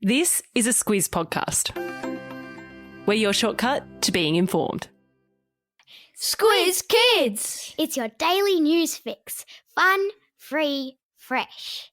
This is a Squiz podcast. We're your shortcut to being informed. Squiz Kids! It's your daily news fix. Fun, free, fresh.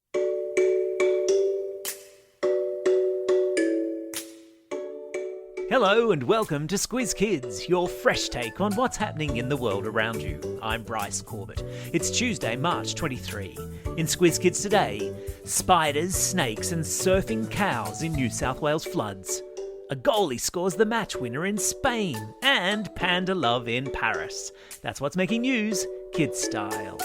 Hello and welcome to Squiz Kids, your fresh take on what's happening in the world around you. I'm Bryce Corbett. It's Tuesday, March 23. In Squiz Kids today, spiders, snakes and surfing cows in New South Wales floods. A goalie scores the match winner in Spain and panda love in Paris. That's what's making news, kids style.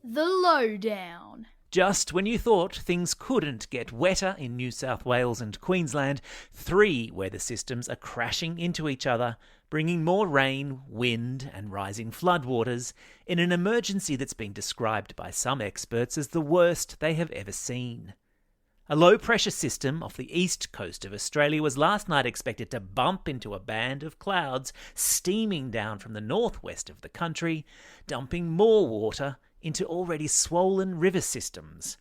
The Lowdown. Just when you thought things couldn't get wetter in New South Wales and Queensland, 3 weather systems are crashing into each other, bringing more rain, wind and rising floodwaters in an emergency that's been described by some experts as the worst they have ever seen. A low-pressure system off the east coast of Australia was last night expected to bump into a band of clouds steaming down from the northwest of the country, dumping more water into already swollen river systems.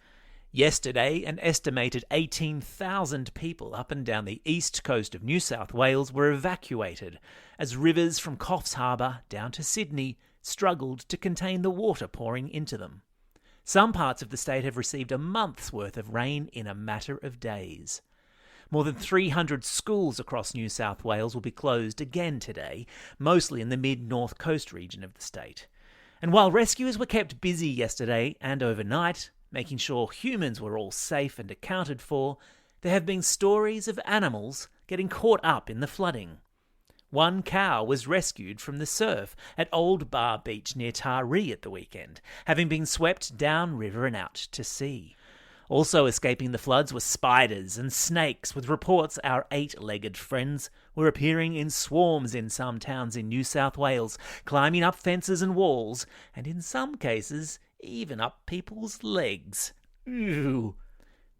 Yesterday, an estimated 18,000 people up and down the east coast of New South Wales were evacuated as rivers from Coffs Harbour down to Sydney struggled to contain the water pouring into them. Some parts of the state have received a month's worth of rain in a matter of days. More than 300 schools across New South Wales will be closed again today, mostly in the mid-north coast region of the state. And while rescuers were kept busy yesterday and overnight, making sure humans were all safe and accounted for, there have been stories of animals getting caught up in the flooding. One cow was rescued from the surf at Old Bar Beach near Taree at the weekend, having been swept downriver and out to sea. Also escaping the floods were spiders and snakes, with reports our 8-legged friends were appearing in swarms in some towns in New South Wales, climbing up fences and walls, and in some cases, even up people's legs. Ew.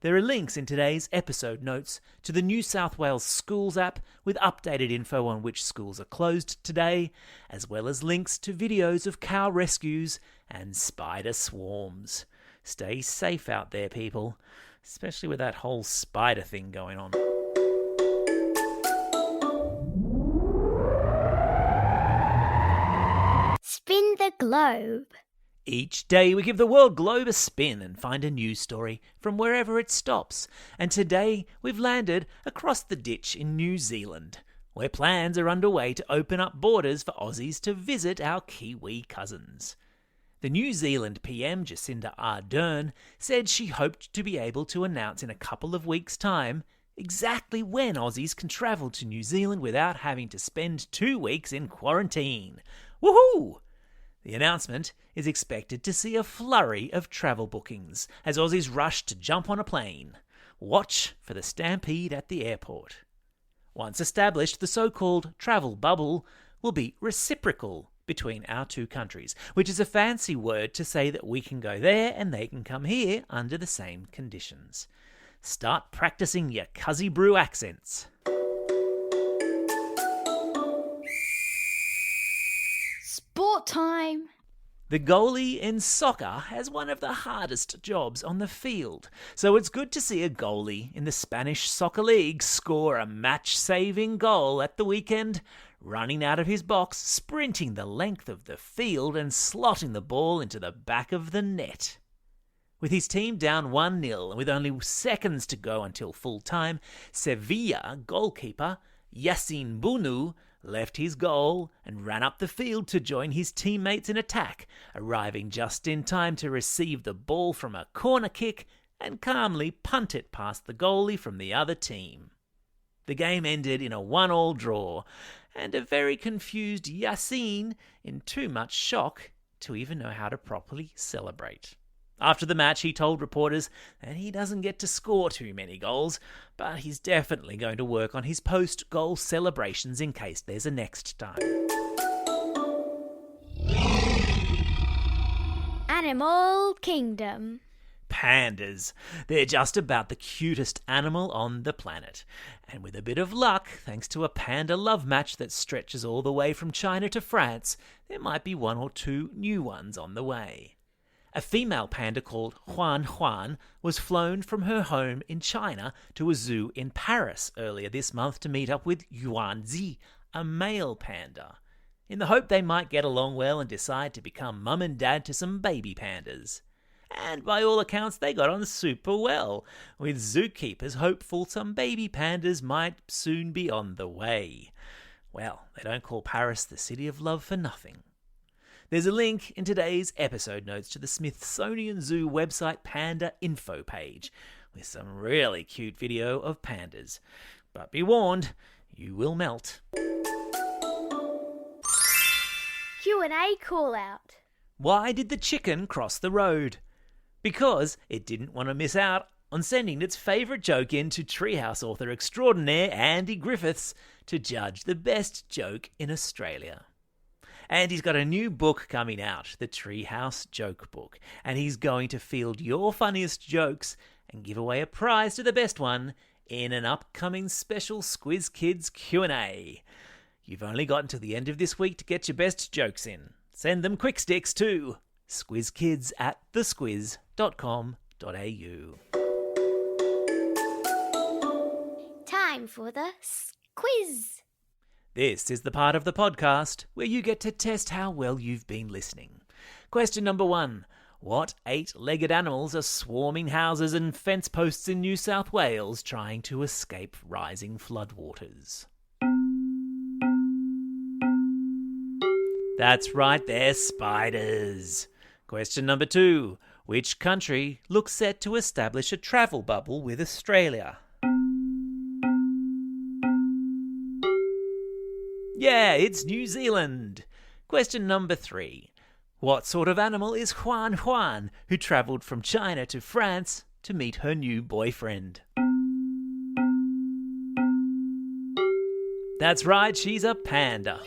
There are links in today's episode notes to the New South Wales Schools app with updated info on which schools are closed today, as well as links to videos of cow rescues and spider swarms. Stay safe out there, people, especially with that whole spider thing going on. Spin the globe. Each day we give the world globe a spin and find a news story from wherever it stops. And today we've landed across the ditch in New Zealand, where plans are underway to open up borders for Aussies to visit our Kiwi cousins. The New Zealand PM, Jacinda Ardern, said she hoped to be able to announce in a couple of weeks' time exactly when Aussies can travel to New Zealand without having to spend 2 weeks in quarantine. Woohoo! The announcement is expected to see a flurry of travel bookings as Aussies rush to jump on a plane. Watch for the stampede at the airport. Once established, the so-called travel bubble will be reciprocal between our 2 countries, which is a fancy word to say that we can go there and they can come here under the same conditions. Start practicing your Cuzzy Brew accents. Sport time. The goalie in soccer has one of the hardest jobs on the field, so it's good to see a goalie in the Spanish Soccer League score a match-saving goal at the weekend, running out of his box, sprinting the length of the field and slotting the ball into the back of the net. With his team down 1-0 and with only seconds to go until full time, Sevilla goalkeeper Yassine Bounou left his goal and ran up the field to join his teammates in attack, arriving just in time to receive the ball from a corner kick and calmly punt it past the goalie from the other team. The game ended in a 1-1 draw, and a very confused Yassine in too much shock to even know how to properly celebrate. After the match, he told reporters that he doesn't get to score too many goals, but he's definitely going to work on his post-goal celebrations in case there's a next time. Animal Kingdom. Pandas. They're just about the cutest animal on the planet. And with a bit of luck, thanks to a panda love match that stretches all the way from China to France, there might be 1 or 2 new ones on the way. A A female panda called Huan Huan was flown from her home in China to a zoo in Paris earlier this month to meet up with Yuanzi, a male panda, in the hope they might get along well and decide to become mum and dad to some baby pandas. And by all accounts, they got on super well, with zookeepers hopeful some baby pandas might soon be on the way. Well, they don't call Paris the city of love for nothing. There's a link in today's episode notes to the Smithsonian Zoo website Panda Info page, with some really cute video of pandas. But be warned, you will melt. Q&A call out. Why did the chicken cross the road? Because it didn't want to miss out on sending its favourite joke in to Treehouse author extraordinaire Andy Griffiths to judge the best joke in Australia. Andy's got a new book coming out, the Treehouse Joke Book, and he's going to field your funniest jokes and give away a prize to the best one in an upcoming special Squiz Kids Q&A. You've only got until the end of this week to get your best jokes in. Send them quick sticks to squizkids@thesquiz.com.au. Time for the quiz. This is the part of the podcast where you get to test how well you've been listening. Question number 1. What 8-legged animals are swarming houses and fence posts in New South Wales trying to escape rising floodwaters? That's right, they're spiders. Question number 2. Which country looks set to establish a travel bubble with Australia? Yeah, it's New Zealand. Question number 3. What sort of animal is Huan Huan, who travelled from China to France to meet her new boyfriend? That's right, she's a panda.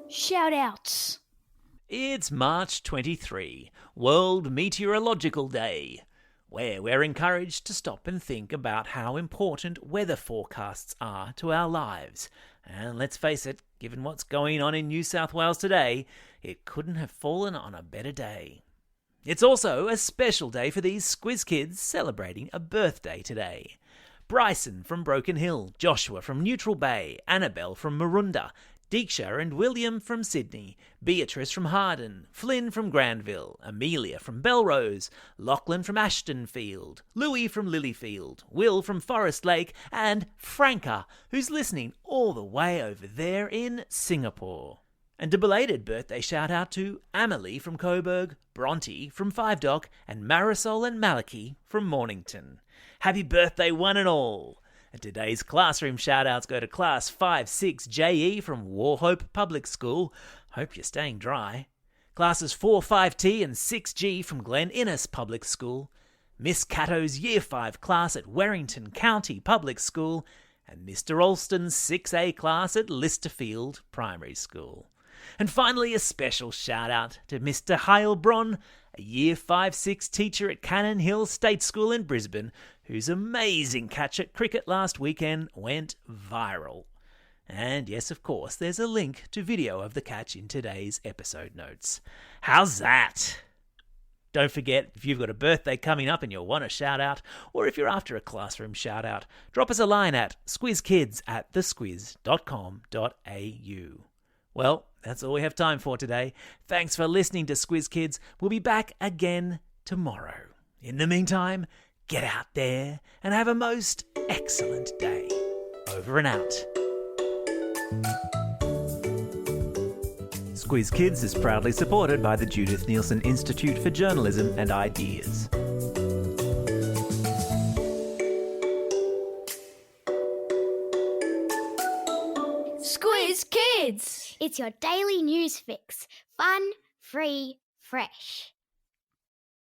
Shout-outs. It's March 23, World Meteorological Day, where we're encouraged to stop and think about how important weather forecasts are to our lives. And let's face it, given what's going on in New South Wales today, it couldn't have fallen on a better day. It's also a special day for these Squiz Kids celebrating a birthday today. Bryson from Broken Hill, Joshua from Neutral Bay, Annabelle from Maroondah, Deeksha and William from Sydney, Beatrice from Harden, Flynn from Granville, Amelia from Belrose, Lachlan from Ashtonfield, Louis from Lilyfield, Will from Forest Lake, and Franca, who's listening all the way over there in Singapore. And a belated birthday shout out to Amelie from Coburg, Bronte from Five Dock, and Marisol and Malachi from Mornington. Happy birthday one and all! And today's classroom shout-outs go to Class 5-6JE from Warhope Public School. Hope you're staying dry. Classes 4-5T and 6G from Glen Innes Public School. Miss Catto's Year 5 class at Werrington County Public School. And Mr. Alston's 6A class at Listerfield Primary School. And finally, a special shout-out to Mr. Heilbronn, a Year 5-6 teacher at Cannon Hill State School in Brisbane, whose amazing catch at cricket last weekend went viral. And yes, of course, there's a link to video of the catch in today's episode notes. How's that? Don't forget, if you've got a birthday coming up and you'll want a shout-out, or if you're after a classroom shout-out, drop us a line at squizkids@thesquiz.com.au. Well, that's all we have time for today. Thanks for listening to Squiz Kids. We'll be back again tomorrow. In the meantime, get out there and have a most excellent day. Over and out. Squiz Kids is proudly supported by the Judith Neilson Institute for Journalism and Ideas. Squiz Kids! It's your daily news fix. Fun, free, fresh.